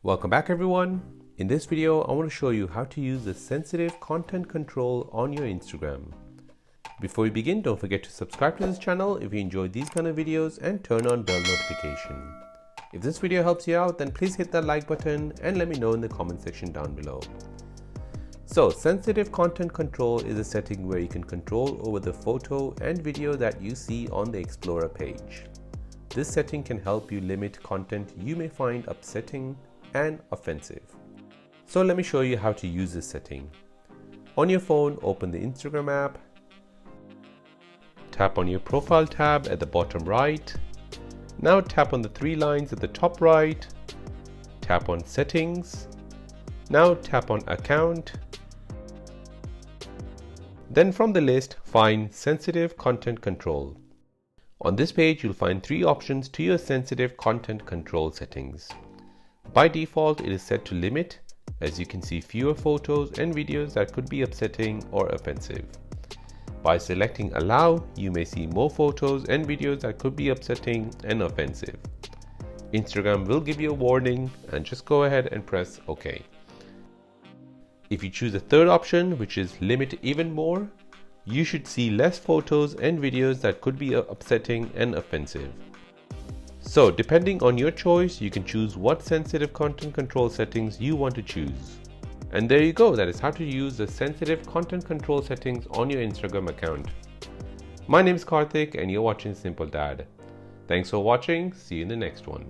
Welcome back everyone. In this video, I want to show you how to use the sensitive content control on your Instagram. Before we begin, don't forget to subscribe to this channel if you enjoy these kind of videos and turn on bell notification. If this video helps you out, then please hit that like button and let me know in the comment section down below. So, sensitive content control is a setting where you can control over the photo and video that you see on the Explorer page. This setting can help you limit content you may find upsetting and offensive. So let me show you how to use this setting. On your phone, open the Instagram app, tap on your profile tab at the bottom right. Now tap on the three lines at the top right, tap on settings, now tap on account. Then from the list, find sensitive content control. On this page, you'll find three options to your sensitive content control settings. By default, it is set to limit, as you can see fewer photos and videos that could be upsetting or offensive. By selecting allow, you may see more photos and videos that could be upsetting and offensive. Instagram will give you a warning and just go ahead and press OK. If you choose the third option, which is limit even more, you should see less photos and videos that could be upsetting and offensive. So, depending on your choice, you can choose what sensitive content control settings you want to choose. And there you go, that is how to use the sensitive content control settings on your Instagram account. My name is Karthik and you're watching Simple Dad. Thanks for watching, see you in the next one.